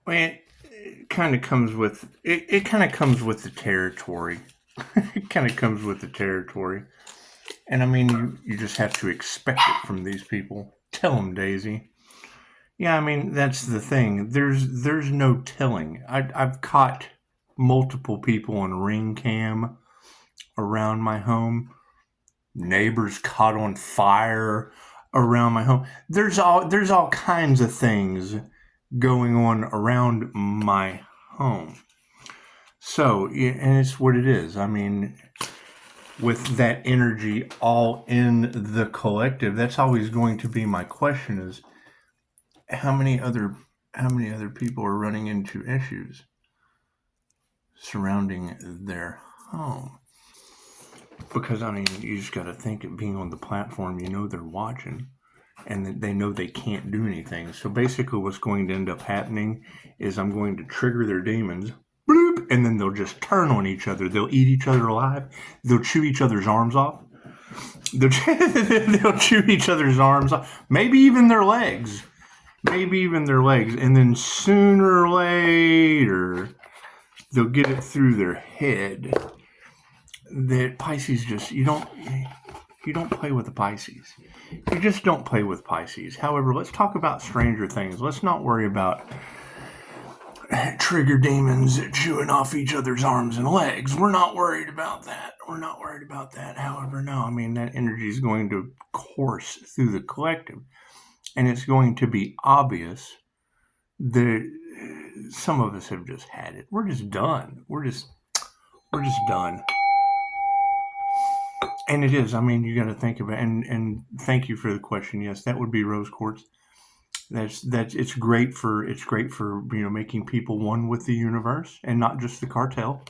Well, it kind of comes with it kind of comes with the territory. It kind of comes with the territory. And I mean, you just have to expect it from these people. Tell them, Daisy. Yeah, I mean, that's the thing. There's no telling. I've caught multiple people on ring cam around my home. Neighbors caught on fire around my home. There's all kinds of things going on around my home. So, and it's what it is. I mean, with that energy all in the collective, that's always going to be my question: is how many other people are running into issues surrounding their home? Because I mean, you just got to think of being on the platform. They're watching, and that they know they can't do anything. So basically, what's going to end up happening is I'm going to trigger their demons. Bloop, and then they'll just turn on each other. They'll eat each other alive. They'll chew each other's arms off. They'll chew each other's arms off. Maybe even their legs. And then sooner or later, they'll get it through their head that Pisces you don't play with the Pisces. You just don't play with Pisces. However, let's talk about stranger things. Let's not worry about trigger demons chewing off each other's arms and legs. We're not worried about that. However, no, I mean, that energy is going to course through the collective, and it's going to be obvious that some of us have just had it. We're just done. We're just done. And it is. I mean, you got to think about it. And thank you for the question. Yes, that would be rose quartz. That's it's great for making people one with the universe and not just the cartel.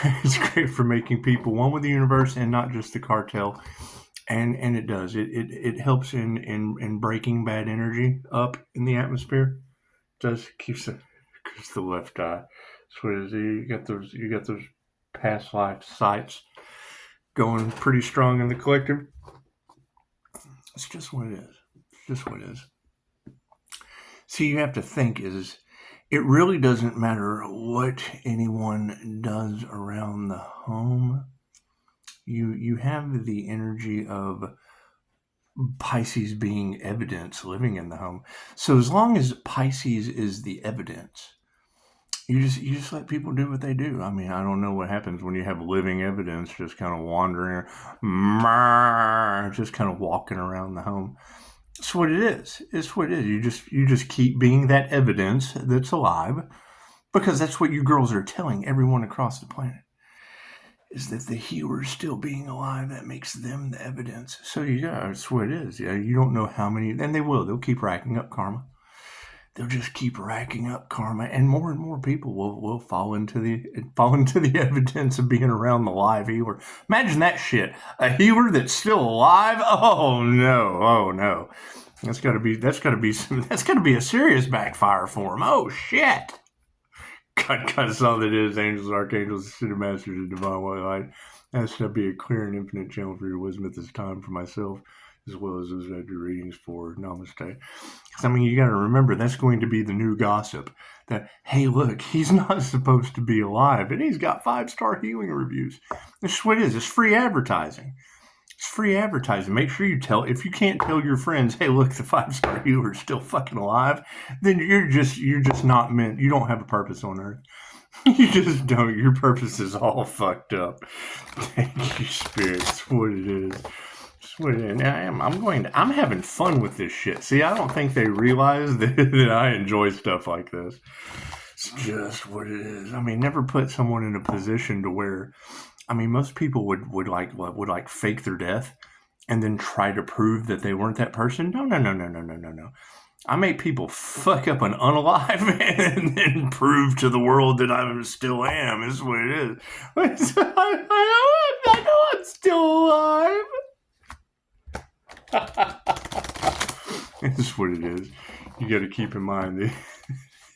It's great for making people one with the universe and not just the cartel. And it does. It helps in breaking bad energy up in the atmosphere. It does keeps the left eye. So you got those past life sites going pretty strong in the collective. It's just what it is. See, you have to think is it really doesn't matter what anyone does around the home. You have the energy of Pisces being evidence living in the home. So as long as Pisces is the evidence, you just let people do what they do. I mean, I don't know what happens when you have living evidence just kind of wandering, just kind of walking around the home. It's what it is. It's what it is. You just keep being that evidence that's alive, because that's what you girls are telling everyone across the planet, is that the healer's still being alive. That makes them the evidence. So yeah, that's what it is. Yeah, you don't know how many, and they'll keep racking up karma. They'll just keep racking up karma, and more people will fall into the evidence of being around the live healer. Imagine that shit. A healer that's still alive? Oh no. That's gotta be a serious backfire for him. Oh shit. God saw that it is angels, archangels, ascended masters, and divine white light. That should be a clear and infinite channel for your wisdom at this time for myself, as well as those that do readings for Namaste. Because, I mean, you got to remember, that's going to be the new gossip. That, hey, look, he's not supposed to be alive, and he's got 5-star healing reviews. That's what it is. It's free advertising. Make sure you if you can't tell your friends, hey, look, the 5-star healer is still fucking alive, then you're just not meant. You don't have a purpose on earth. You just don't. Your purpose is all fucked up. Thank you, Spirit. It's what it is. I'm having fun with this shit. See, I don't think they realize that I enjoy stuff like this. It's just what it is. I mean, never put someone in a position to where, I mean, most people would fake their death and then try to prove that they weren't that person. No. I make people fuck up an unalive and then prove to the world that I still am. Is what it is. I know I'm still alive. That's what it is. You got to keep in mind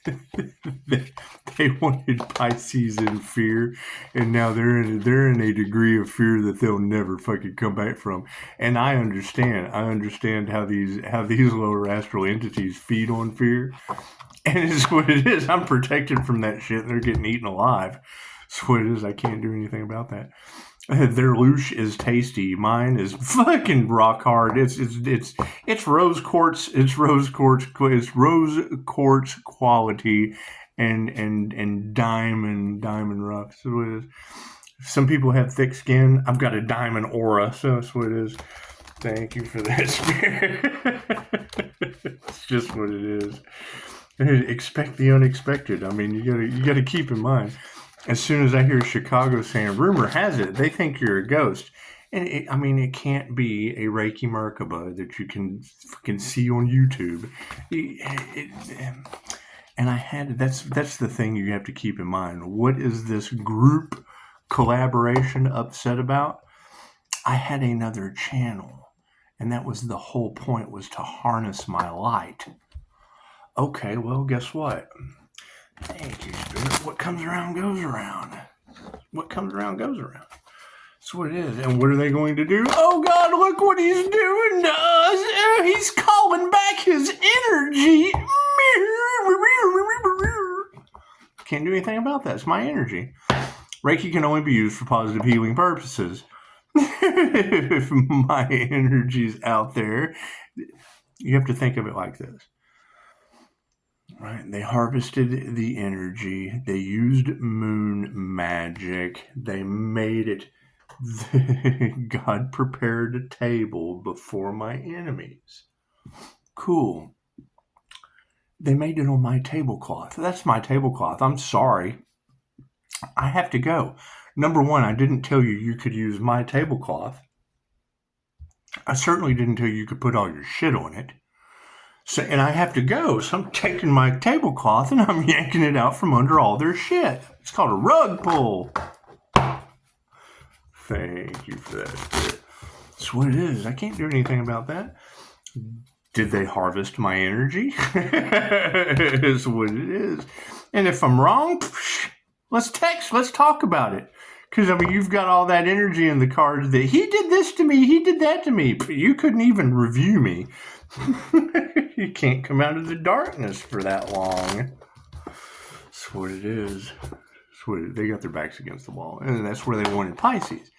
that they wanted Pisces in fear, and now they're in a degree of fear that they'll never fucking come back from. And I understand how these lower astral entities feed on fear, And it's what it is. I'm protected from that shit. They're getting eaten alive. It's what it is. I can't do anything about that. Their louche is tasty. Mine is fucking rock hard. It's rose quartz. It's rose quartz. It's rose quartz quality, and diamond rough. So what it is. Some people have thick skin. I've got a diamond aura, so that's what it is. Thank you for that, Spirit. It's just what it is. Expect the unexpected. I mean, you gotta keep in mind. As soon as I hear Chicago saying, rumor has it, they think you're a ghost. And it can't be a Reiki Merkaba that you can see on YouTube. And that's the thing you have to keep in mind. What is this group collaboration upset about? I had another channel, and that was the whole point, was to harness my light. Okay, well, guess what? Thank you, Spirit. What comes around goes around. What comes around goes around. That's what it is. And what are they going to do? Oh, God, look what he's doing to us. He's calling back his energy. Can't do anything about that. It's my energy. Reiki can only be used for positive healing purposes. If my energy's out there, you have to think of it like this. Right? They harvested the energy. They used moon magic. They made it. God prepared a table before my enemies. Cool. They made it on my tablecloth. That's my tablecloth. I'm sorry. I have to go. Number one, I didn't tell you could use my tablecloth. I certainly didn't tell you could put all your shit on it. So, and I have to go. So I'm taking my tablecloth and I'm yanking it out from under all their shit. It's called a rug pull. Thank you for that, Spirit. That's what it is. I can't do anything about that. Did they harvest my energy? It's what it is. And if I'm wrong, let's text. Let's talk about it. Because, you've got all that energy in the cards that he did this to me, he did that to me. You couldn't even review me. You can't come out of the darkness for that long. That's what it is. They got their backs against the wall. And that's where they wanted Pisces.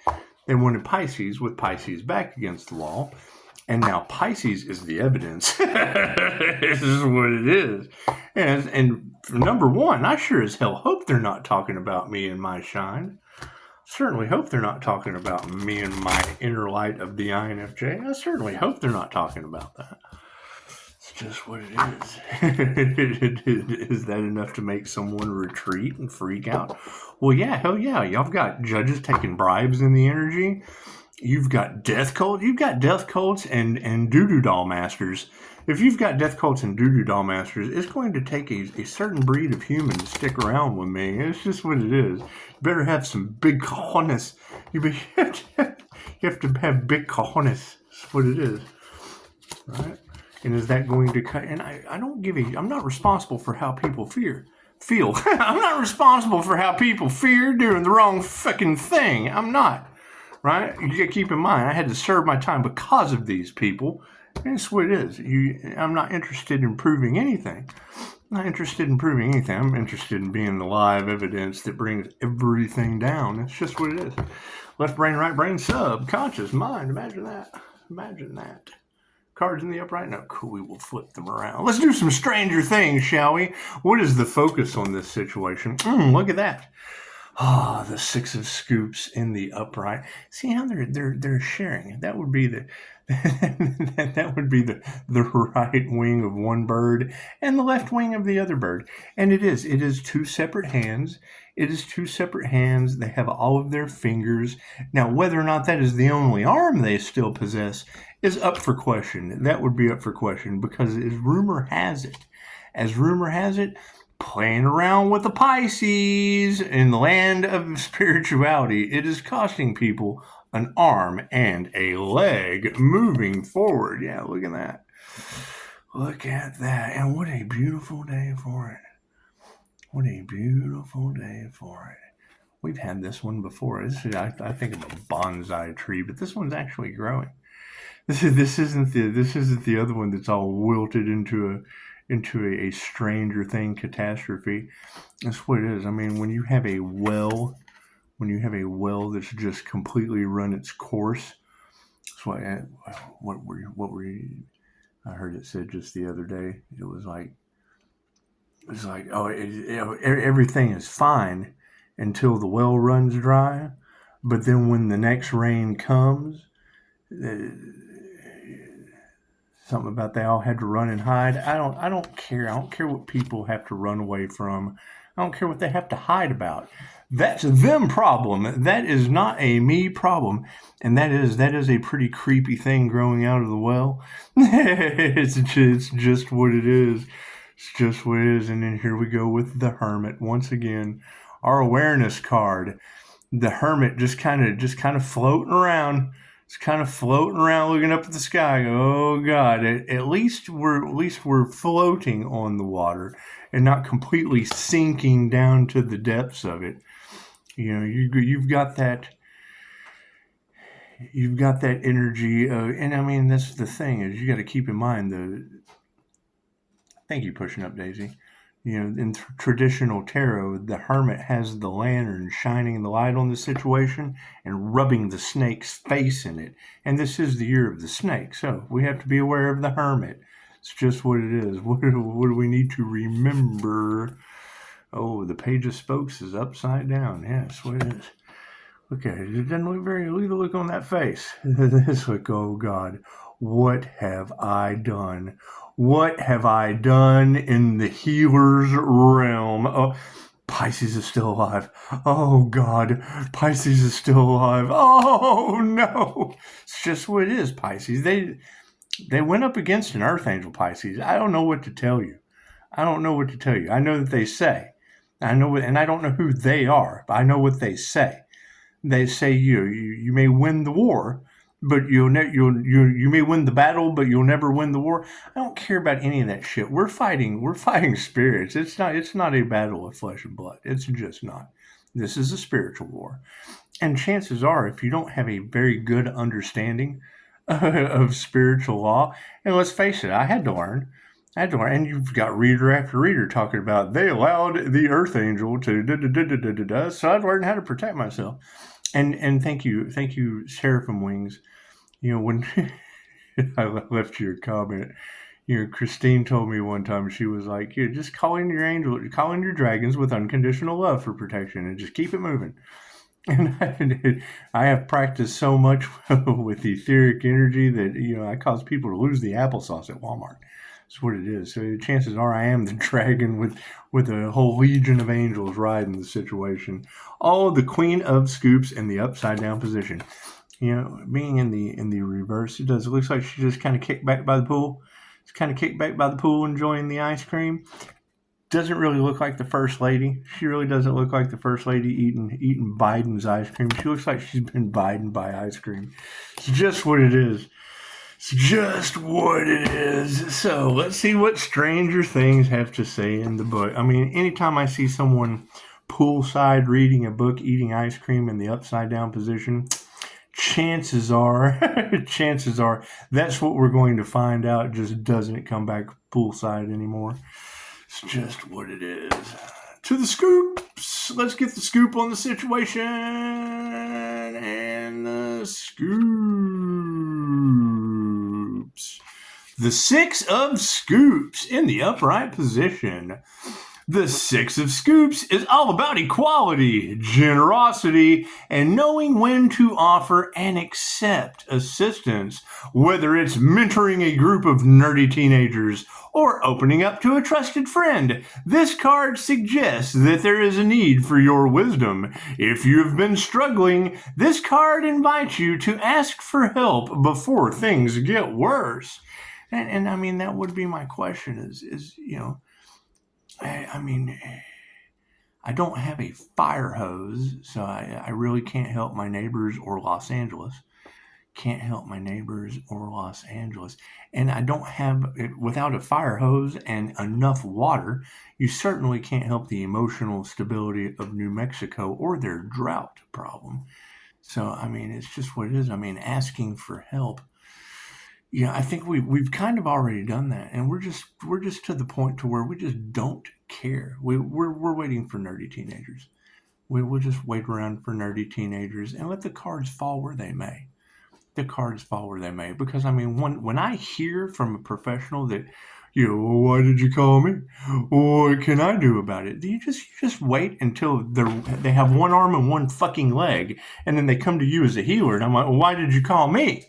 They wanted Pisces with Pisces back against the wall. And now Pisces is the evidence. This is what it is. And number one, I sure as hell hope they're not talking about me and my shine. Certainly hope they're not talking about me and my inner light of the INFJ. I certainly hope they're not talking about that. It's just what it is. Is that enough to make someone retreat and freak out? Well, yeah, hell yeah. Y'all got judges taking bribes in the energy. You've got death cults. You've got death cults and doo-doo doll masters. If you've got death cults and doo-doo doll masters, it's going to take a certain breed of human to stick around with me. It's just what it is. You better have some big cojones. You have to have big cojones. That's what it is. Right? And is that going to cut? And I'm not responsible for how people feel. I'm not responsible for how people fear doing the wrong fucking thing. I'm not. Right? You got to keep in mind, I had to serve my time because of these people. And that's what it is. I'm not interested in proving anything. I'm not interested in proving anything. I'm interested in being the live evidence that brings everything down. That's just what it is. Left brain, right brain, subconscious mind. Imagine that. Imagine that. Cards in the upright. No, cool. We will flip them around. Let's do some stranger things, shall we? What is the focus on this situation? Look at that. The Six of Scoops in the upright. See how they're sharing. That would be the right wing of one bird and the left wing of the other bird. And it is two separate hands. It is two separate hands. They have all of their fingers. Now, whether or not that is the only arm they still possess is up for question. That would be up for question because as rumor has it, playing around with the Pisces in the land of spirituality, it is costing people an arm and a leg moving forward. Yeah, look at that. Look at that. And what a beautiful day for it. What a beautiful day for it. We've had this one before. I think of a bonsai tree, but this one's actually growing. This isn't the other one that's all wilted into a Stranger Thing catastrophe. That's what it is. I mean, when you have a well that's just completely run its course, that's what were you? I heard it said just the other day. It was like, everything is fine until the well runs dry, but then when the next rain comes, something about they all had to run and hide. I don't care. I don't care what people have to run away from. I don't care what they have to hide about. That's them problem. That is not a me problem. And that is a pretty creepy thing growing out of the well. It's just what it is. It's just what it is. And then here we go with the Hermit once again. Our awareness card. The Hermit just kind of floating around. It's kind of floating around, looking up at the sky. Oh God! At least we're floating on the water and not completely sinking down to the depths of it. You know, you've got that energy. And I mean, that's the thing, is you got to keep in mind Thank you, pushing up, Daisy. You know, in traditional tarot, the Hermit has the lantern shining the light on the situation and rubbing the snake's face in it. And this is the year of the snake, so we have to be aware of the Hermit. It's just what it is. What do we need to remember? Oh, the Page of Spokes is upside down. Yeah, that's what it is. Okay, it doesn't look very... Look at the look on that face. It's like, oh God, what have I done? What have I done in the healer's realm? Oh, Pisces is still alive. Oh God, Pisces is still alive. Oh no. It's just what it is, Pisces. They went up against an Archangel, Pisces. I don't know what to tell you. I know that they say. And I don't know who they are, but I know what they say. They say you may win the war, but you may win the battle, but you'll never win the war. I don't care about any of that shit. We're fighting spirits. It's not a battle of flesh and blood. It's just not. This is a spiritual war. And chances are, if you don't have a very good understanding of spiritual law, and let's face it, I had to learn. And you've got reader after reader talking about they allowed the Earth Angel to so I've learned how to protect myself. And thank you, Seraphim Wings. You know, when I left your comment, you know, Christine told me one time, she was like, "You just call in your dragons with unconditional love for protection, and just keep it moving." And I have practiced so much with etheric energy that, you know, I cause people to lose the applesauce at Walmart. That's what it is. So chances are I am the dragon with a whole legion of angels riding the situation. Oh, the Queen of Scoops in the upside down position. You know, being in the reverse, it looks like she just kind of kicked back by the pool. She's kind of kicked back by the pool enjoying the ice cream. Doesn't really look like the First Lady. She really doesn't look like the First Lady eating Biden's ice cream. She looks like she's been Biden by ice cream. It's just what it is. It's just what it is. So let's see what Stranger Things have to say in the book. I mean, anytime I see someone poolside reading a book, eating ice cream in the upside down position, chances are that's what we're going to find out. It just doesn't come back poolside anymore. It's just what it is. To the scoops. Let's get the scoop on the situation. And the scoops. The Six of Scoops in the upright position. The Six of Scoops is all about equality, generosity, and knowing when to offer and accept assistance, whether it's mentoring a group of nerdy teenagers or opening up to a trusted friend. This card suggests that there is a need for your wisdom. If you have been struggling, this card invites you to ask for help before things get worse. And I mean, that would be my question is you know, I mean, I don't have a fire hose, so I really can't help my neighbors or Los Angeles. And I don't have, without a fire hose and enough water, you certainly can't help the emotional stability of New Mexico or their drought problem. So, I mean, it's just what it is. I mean, asking for help. Yeah, I think we've kind of already done that, and we're just to the point to where we just don't care. We're waiting for nerdy teenagers. We'll just wait around for nerdy teenagers and let the cards fall where they may. The cards fall where they may. Because I mean, when I hear from a professional that, well, why did you call me? What can I do about it? You just wait until they have one arm and one fucking leg, and then they come to you as a healer, and I'm like, well, why did you call me?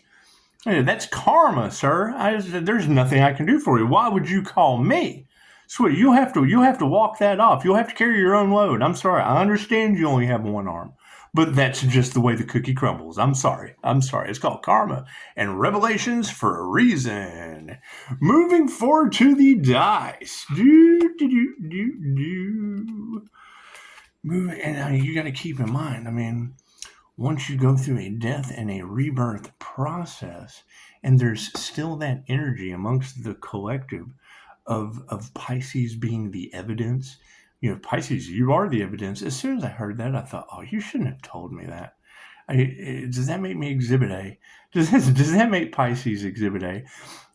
Hey, that's karma, sir. There's nothing I can do for you. Why would you call me? Sweet, you have to walk that off. You'll have to carry your own load. I'm sorry. I understand you only have one arm, but that's just the way the cookie crumbles. I'm sorry. It's called karma and revelations for a reason. Moving forward to the dice. Moving, and you got to keep in mind. I mean, once you go through a death and a rebirth process, and there's still that energy amongst the collective of Pisces being the evidence. Pisces, you are the evidence. As soon as I heard that, I thought, oh, you shouldn't have told me that. Does that make me Exhibit A? Does that make Pisces Exhibit A?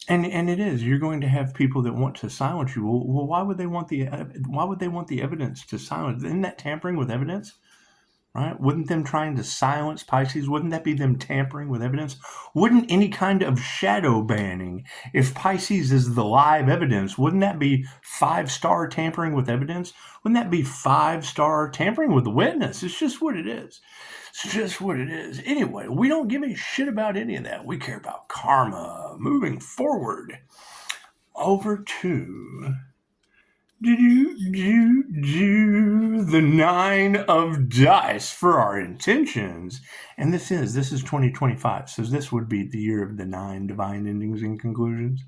And it is. You're going to have people that want to silence you. Well, why would they want the evidence to silence? Isn't that tampering with evidence? Right? Wouldn't them trying to silence Pisces, wouldn't that be them tampering with evidence? Wouldn't any kind of shadow banning, if Pisces is the live evidence, wouldn't that be 5-star tampering with evidence? Wouldn't that be 5-star tampering with the witness? It's just what it is. It's just what it is. Anyway, we don't give a shit about any of that. We care about karma. Moving forward, over to the 9 of dice for our intentions. And this is 2025. So this would be the year of the 9 divine endings and conclusions.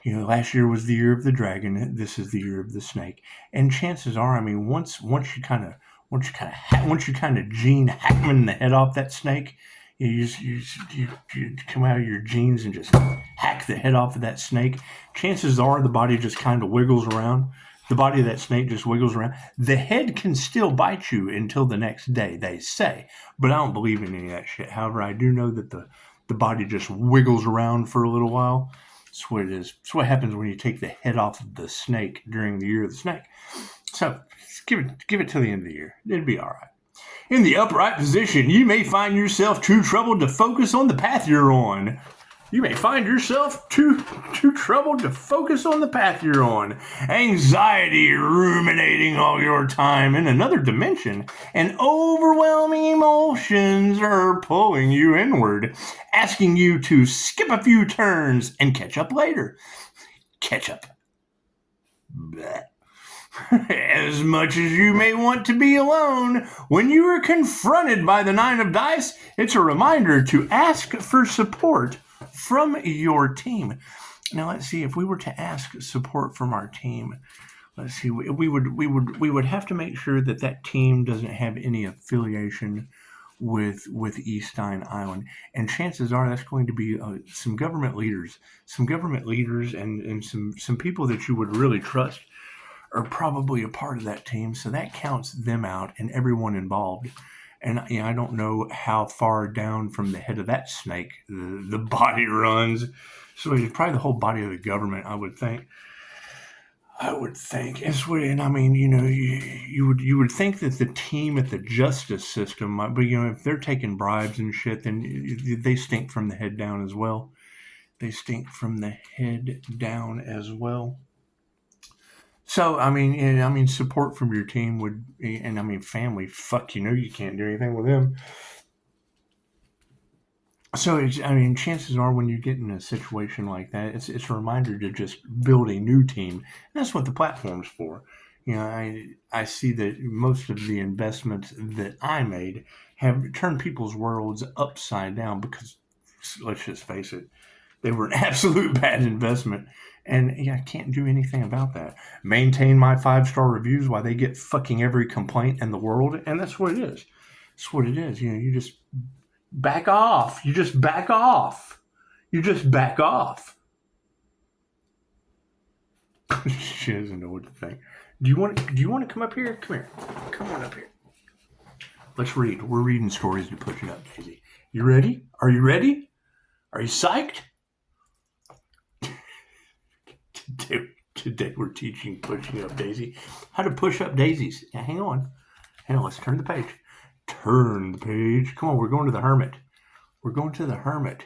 Last year was the year of the dragon. This is the year of the snake. And chances are, I mean, once you kind of Gene Hackman the head off that snake, you come out of your jeans and just hack the head off of that snake. Chances are the body just kind of wiggles around. The body of that snake just wiggles around. The head can still bite you until the next day, they say. But I don't believe in any of that shit. However, I do know that the body just wiggles around for a little while. That's what it is. That's what happens when you take the head off of the snake during the year of the snake. So give it till the end of the year. It'll be all right. In the upright position, you may find yourself too troubled to focus on the path you're on. You may find yourself too troubled to focus on the path you're on. Anxiety ruminating all your time in another dimension, and overwhelming emotions are pulling you inward, asking you to skip a few turns and catch up later. Catch up. Blech. As much as you may want to be alone, when you are confronted by the 9 of dice, it's a reminder to ask for support from your team. Now let's see, if we were to ask support from our team, let's see, we would have to make sure that team doesn't have any affiliation with Eastine Island, and chances are that's going to be some government leaders, and some people that you would really trust are probably a part of that team, so that counts them out and everyone involved. And I don't know how far down from the head of that snake the body runs. So it's probably the whole body of the government, I would think. And I mean, you would think that the team at the justice system might, but if they're taking bribes and shit, then they stink from the head down as well. So, I mean, support from your team would, and I mean, family, fuck, you can't do anything with them. So, chances are when you get in a situation like that, it's a reminder to just build a new team. And that's what the platform's for. I see that most of the investments that I made have turned people's worlds upside down because, let's just face it, they were an absolute bad investment. And I can't do anything about that. Maintain my 5-star reviews while they get fucking every complaint in the world. And that's what it is. You just back off. She doesn't know what to think. Do you want to come up here? Come here. Come on up here. Let's read. We're reading stories to put you up, Daisy. You ready? Are you ready? Are you psyched? Today we're teaching pushing up daisy. How to push up daisies. Now, hang on. Let's turn the page. Turn the page. Come on, we're going to the hermit. We're going to the hermit.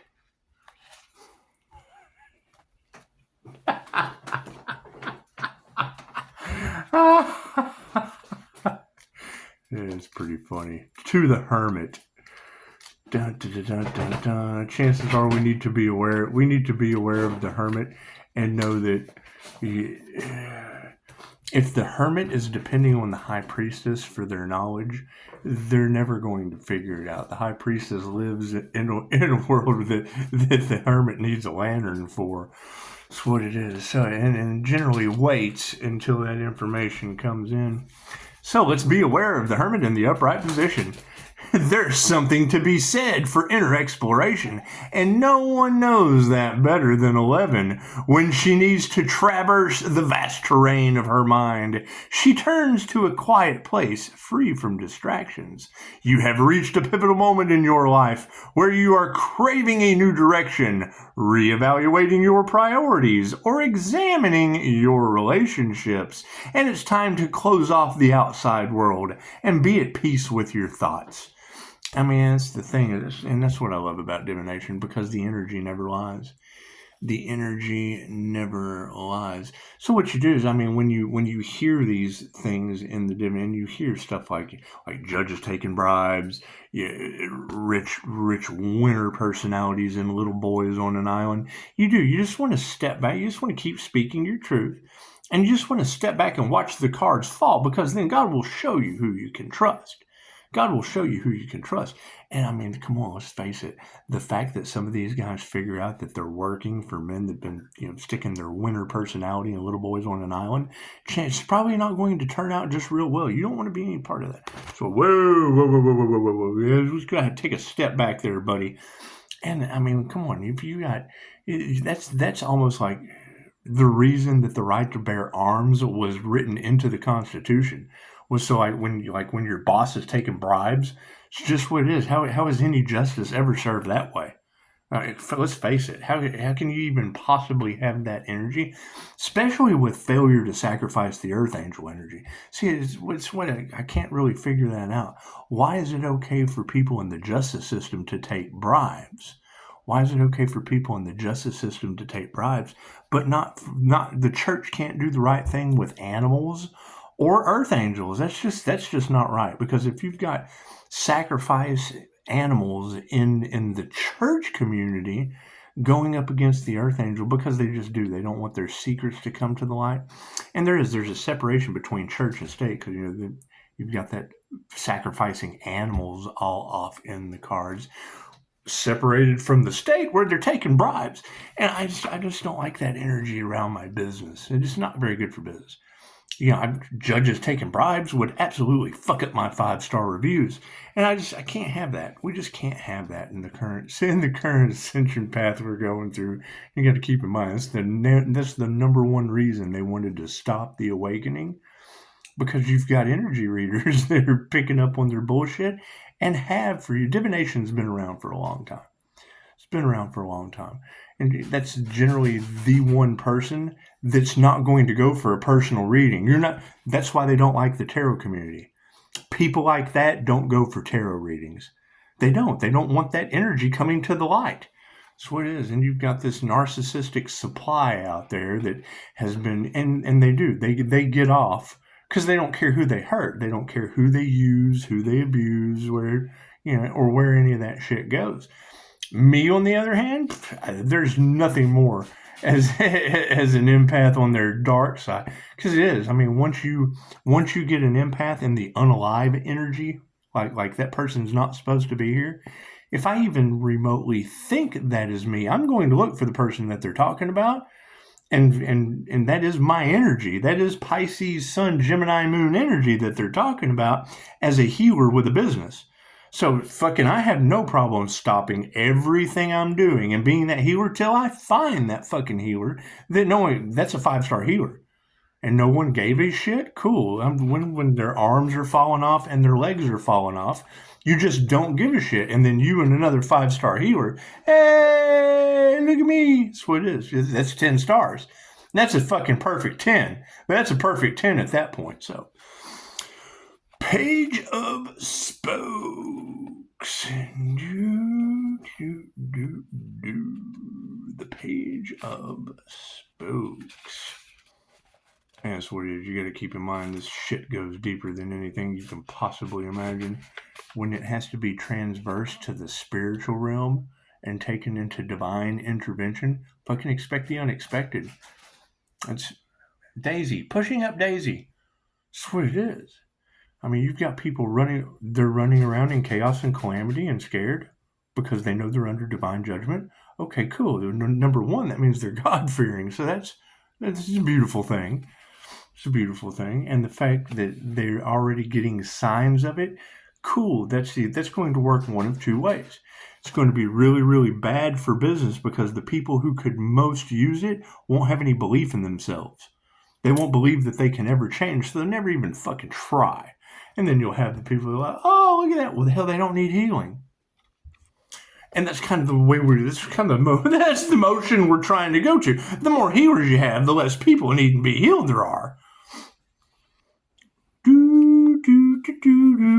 It's pretty funny. To the hermit. Dun, dun, dun, dun, dun. Chances are we need to be aware. We need to be aware of the hermit and know that if the hermit is depending on the high priestess for their knowledge, they're never going to figure it out. The high priestess lives in a world that the hermit needs a lantern for. That's what it is. So, and generally waits until that information comes in. So let's be aware of the hermit in the upright position. There's something to be said for inner exploration, and no one knows that better than 11. When she needs to traverse the vast terrain of her mind, she turns to a quiet place free from distractions. You have reached a pivotal moment in your life where you are craving a new direction, reevaluating your priorities, or examining your relationships, and it's time to close off the outside world and be at peace with your thoughts. I mean, that's the thing, and that's what I love about divination, because the energy never lies. The energy never lies. So what you do is, I mean, when you hear these things in the divination, you hear stuff like judges taking bribes, rich winner personalities and little boys on an island. You just want to step back. You just want to keep speaking your truth. And you just want to step back and watch the cards fall, because then God will show you who you can trust. God will show you who you can trust. And I mean, come on, let's face it. The fact that some of these guys figure out that they're working for men that have been, sticking their winner personality and little boys on an island, it's probably not going to turn out just real well. You don't want to be any part of that. So, whoa. We just got to take a step back there, buddy. And I mean, come on, if you got, that's almost like the reason that the right to bear arms was written into the Constitution. Was so when your boss is taking bribes, it's just what it is. How has any justice ever served that way? Let's face it. How can you even possibly have that energy, especially with failure to sacrifice the Earth Angel energy? See, it's what I can't really figure that out. Why is it okay for people in the justice system to take bribes? Why is it okay for people in the justice system to take bribes, but not the church can't do the right thing with animals or earth angels? That's just not right. Because if you've got sacrifice animals in the church community going up against the earth angel, because they don't want their secrets to come to the light. And there's a separation between church and state, because you've got that sacrificing animals all off in the cards, separated from the state where they're taking bribes. And I just don't like that energy around my business. It's not very good for business. Judges taking bribes would absolutely fuck up my 5-star reviews, and I can't have that. We just can't have that in the current ascension path we're going through. You got to keep in mind that's the number one reason they wanted to stop the awakening, because you've got energy readers that are picking up on their bullshit, and have for you. Divination's been around for a long time. It's been around for a long time. And that's generally the one person that's not going to go for a personal reading. That's why they don't like the tarot community. People like that don't go for tarot readings. They don't want that energy coming to the light. That's what it is. And you've got this narcissistic supply out there that has been, and they get off because they don't care who they hurt. They don't care who they use, who they abuse, or where any of that shit goes. Me, on the other hand, there's nothing more as an empath on their dark side, because it is. I mean, once you get an empath in the unalive energy, like that person's not supposed to be here. If I even remotely think that is me, I'm going to look for the person that they're talking about, and that is my energy. That is Pisces, Sun, Gemini, Moon energy that they're talking about as a healer with a business. So I have no problem stopping everything I'm doing and being that healer till I find that fucking healer that's a 5-star healer. And no one gave a shit? Cool. When their arms are falling off and their legs are falling off, you just don't give a shit. And then you and another 5-star healer, hey, look at me. That's what it is. That's 10 stars. That's a fucking perfect 10. That's a perfect 10 at that point. So, Page of Spokes. The Page of Spokes. And that's what it is. You got to keep in mind this shit goes deeper than anything you can possibly imagine. When it has to be transversed to the spiritual realm and taken into divine intervention, fucking expect the unexpected. It's Daisy, pushing up Daisy. That's what it is. I mean, you've got people they're running around in chaos and calamity and scared because they know they're under divine judgment. Okay, cool. Number one, that means they're God-fearing. So that's a beautiful thing. It's a beautiful thing. And the fact that they're already getting signs of it, cool. That's going to work one of two ways. It's going to be really, really bad for business because the people who could most use it won't have any belief in themselves. They won't believe that they can ever change, so they'll never even fucking try. And then you'll have the people who are like, oh, look at that. Well, the hell, they don't need healing. And that's kind of the way that's the motion we're trying to go to. The more healers you have, the less people needing to be healed there are.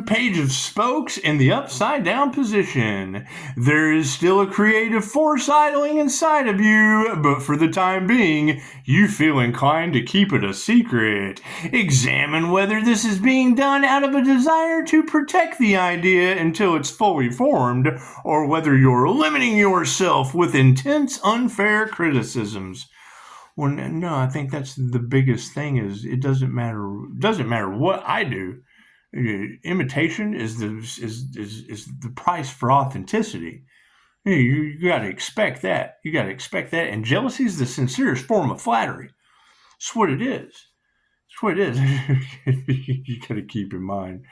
Page of Spokes in the upside down position. There is still a creative force idling inside of you, but for the time being, you feel inclined to keep it a secret. Examine whether this is being done out of a desire to protect the idea until it's fully formed, or whether you're limiting yourself with intense, unfair criticisms. Well, no, I think that's the biggest thing is it doesn't matter what I do. Imitation is the price for authenticity. You got to expect that. And jealousy is the sincerest form of flattery. That's what it is. You got to keep in mind,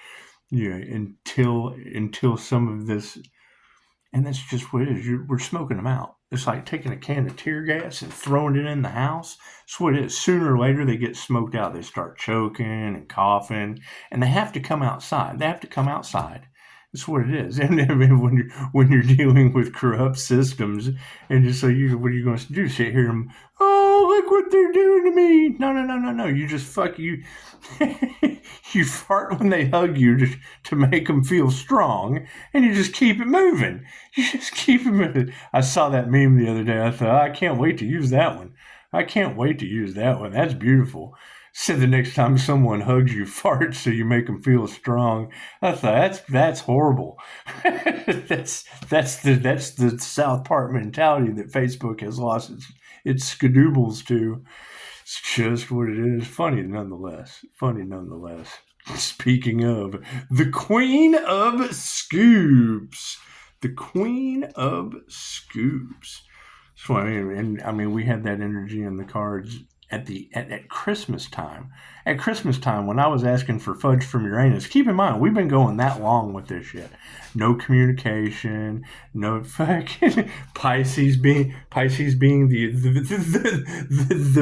until some of this, and that's just what it is. We're smoking them out. It's like taking a can of tear gas and throwing it in the house. That's what it is. Sooner or later, they get smoked out. They start choking and coughing, and they have to come outside. That's what it is. And when you're dealing with corrupt systems, and just so what are you going to do? Sit here and look what they're doing to me. No. You just you. You fart when they hug you to make them feel strong, and you just keep it moving. I saw that meme the other day. I thought, I can't wait to use that one. That's beautiful. Said the next time someone hugs you, fart so you make them feel strong. I thought that's horrible. that's the South Park mentality that Facebook has lost its skadoobles to. It's just what it is. Funny nonetheless. Speaking of, the Queen of Scoops. So I mean, we had that energy in the cards at Christmas time. At Christmas time, when I was asking for fudge from Uranus, keep in mind, we've been going that long with this shit. No communication, no fucking Pisces being the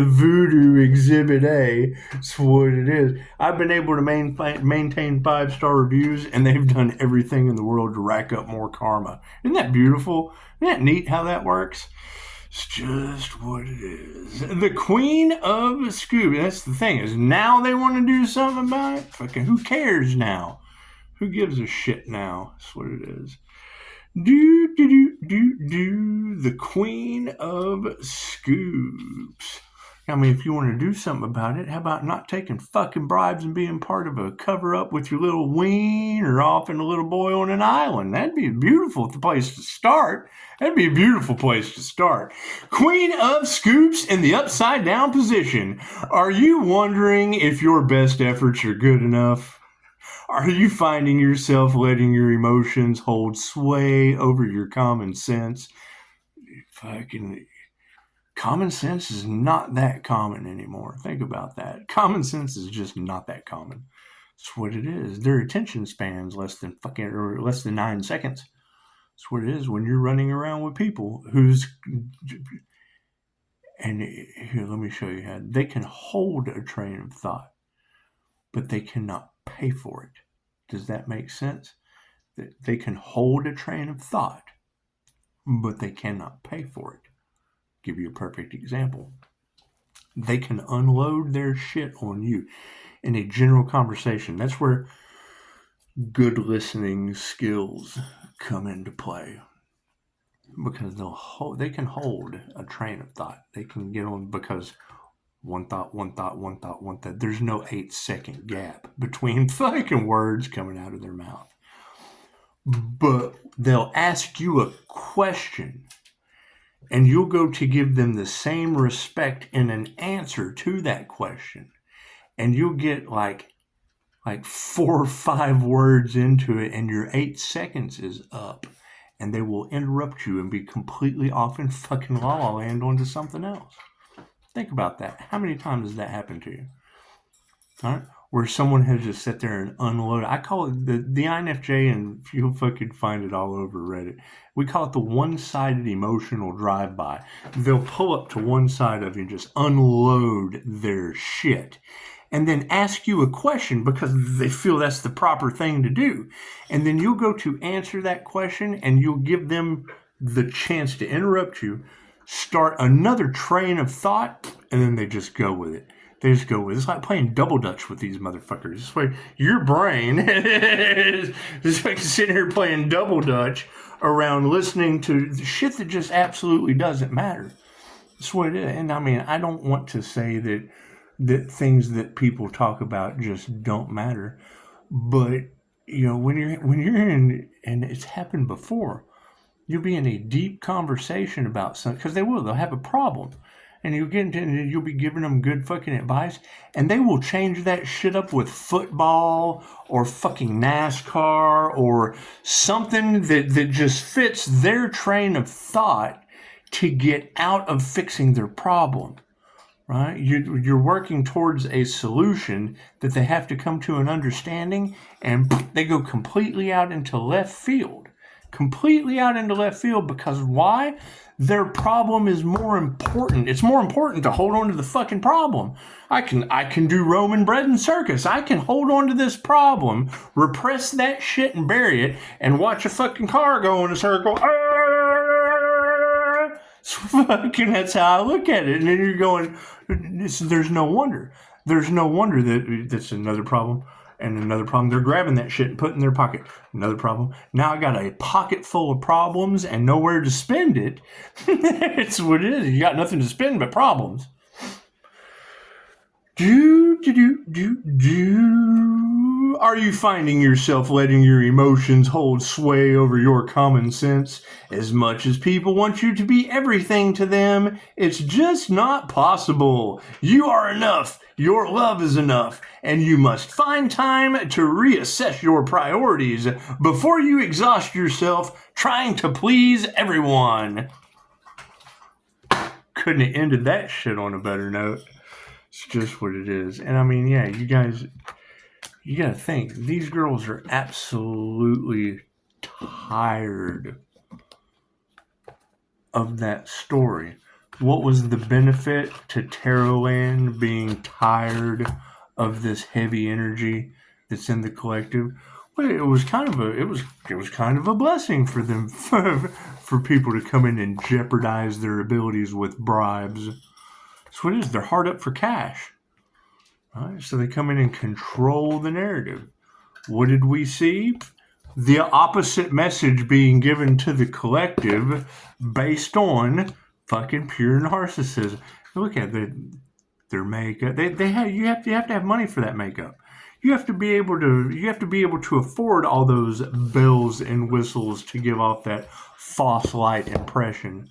voodoo exhibit A. That's what it is. I've been able to maintain 5-star reviews, and they've done everything in the world to rack up more karma. Isn't that beautiful? Isn't that neat how that works? It's just what it is. The Queen of Scoops. That's the thing, is now they want to do something about it? Fucking who cares now? Who gives a shit now? That's what it is. The Queen of Scoops. I mean, if you want to do something about it, how about not taking fucking bribes and being part of a cover-up with your little ween or off in a little boy on an island? That'd be a beautiful place to start. Queen of Scoops in the upside-down position. Are you wondering if your best efforts are good enough? Are you finding yourself letting your emotions hold sway over your common sense? Fucking... Common sense is not that common anymore. Think about that. Common sense is just not that common. That's what it is. Their attention span's less than 9 seconds. That's what it is when you're running around with people and here, let me show you how. They can hold a train of thought, but they cannot pay for it. Does that make sense? They can hold a train of thought, but they cannot pay for it. Give you a perfect example. They can unload their shit on you in a general conversation. That's where good listening skills come into play, because they can hold a train of thought. They can get on, because one thought. There's no 8-second gap between fucking words coming out of their mouth. But they'll ask you a question, and you'll go to give them the same respect in an answer to that question, and you'll get like 4 or 5 words into it, and your 8 seconds is up, and they will interrupt you and be completely off in fucking La La Land onto something else. Think about that. How many times has that happened to you? All right? Where someone has just sat there and unloaded. I call it the INFJ, and you'll fucking find it all over Reddit. We call it the one-sided emotional drive-by. They'll pull up to one side of you and just unload their shit, and then ask you a question because they feel that's the proper thing to do. And then you'll go to answer that question, and you'll give them the chance to interrupt you, start another train of thought, and then they just go with it. It's like playing double dutch with these motherfuckers. It's like your brain is just like sitting here playing double dutch around listening to shit that just absolutely doesn't matter. That's what it is. And I mean, I don't want to say that things that people talk about just don't matter, but you know, when you're in, and it's happened before, you'll be in a deep conversation about something, because they'll have a problem, and you'll be giving them good fucking advice, and they will change that shit up with football or fucking NASCAR or something that just fits their train of thought to get out of fixing their problem. Right? You're working towards a solution that they have to come to an understanding, and they go completely out into left field. Because why? Their problem is more important. It's more important to hold on to the fucking problem. I can do Roman bread and circus. I can hold on to this problem, repress that shit and bury it, and watch a fucking car go in a circle. Fucking, that's how I look at it. And then you're going, there's no wonder that that's another problem and another problem. They're grabbing that shit and putting it in their pocket. Another problem. Now I got a pocket full of problems and nowhere to spend it. It's what it is. You got nothing to spend but problems. Are you finding yourself letting your emotions hold sway over your common sense? As much as people want you to be everything to them, it's just not possible. You are enough. Your love is enough. And you must find time to reassess your priorities before you exhaust yourself trying to please everyone. Couldn't have ended that shit on a better note. It's just what it is. And I mean, yeah, you guys, you gotta think, these girls are absolutely tired of that story. What was the benefit to Tarotland being tired of this heavy energy that's in the collective? Well, it was kind of a blessing for them, for people to come in and jeopardize their abilities with bribes. That's what it is. They're hard up for cash. Right? So they come in and control the narrative. What did we see? The opposite message being given to the collective based on fucking pure narcissism. Look at their makeup. You have to have money for that makeup. You have to be able to afford all those bells and whistles to give off that false light impression.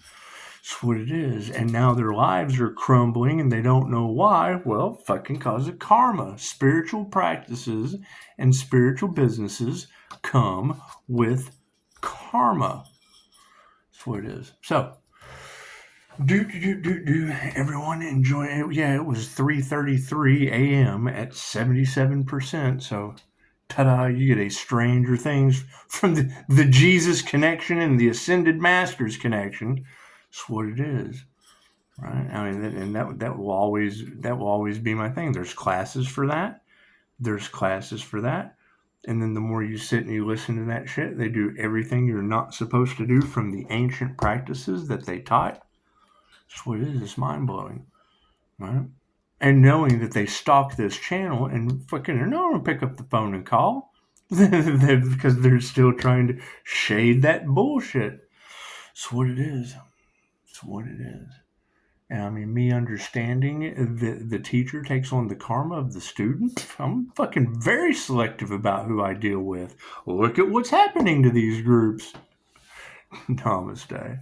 That's what it is. And now their lives are crumbling and they don't know why. Well, fucking cause of karma. Spiritual practices and spiritual businesses come with karma. That's what it is. So, everyone enjoy it. Yeah, it was 3:33 a.m. at 77%. So, ta-da, you get a Stranger Things from the Jesus connection and the Ascended Masters connection. That's what it is, right? I mean, and that will always be my thing. There's classes for that. And then the more you sit and you listen to that shit, they do everything you're not supposed to do from the ancient practices that they taught. That's what it is. It's mind-blowing. right? And knowing that they stalk this channel and fucking they're not going to pick up the phone and call because they're still trying to shade that bullshit. It's what it is. It's what it is. And I mean, me understanding the teacher takes on the karma of the student, I'm fucking very selective about who I deal with. Look at what's happening to these groups. Namaste.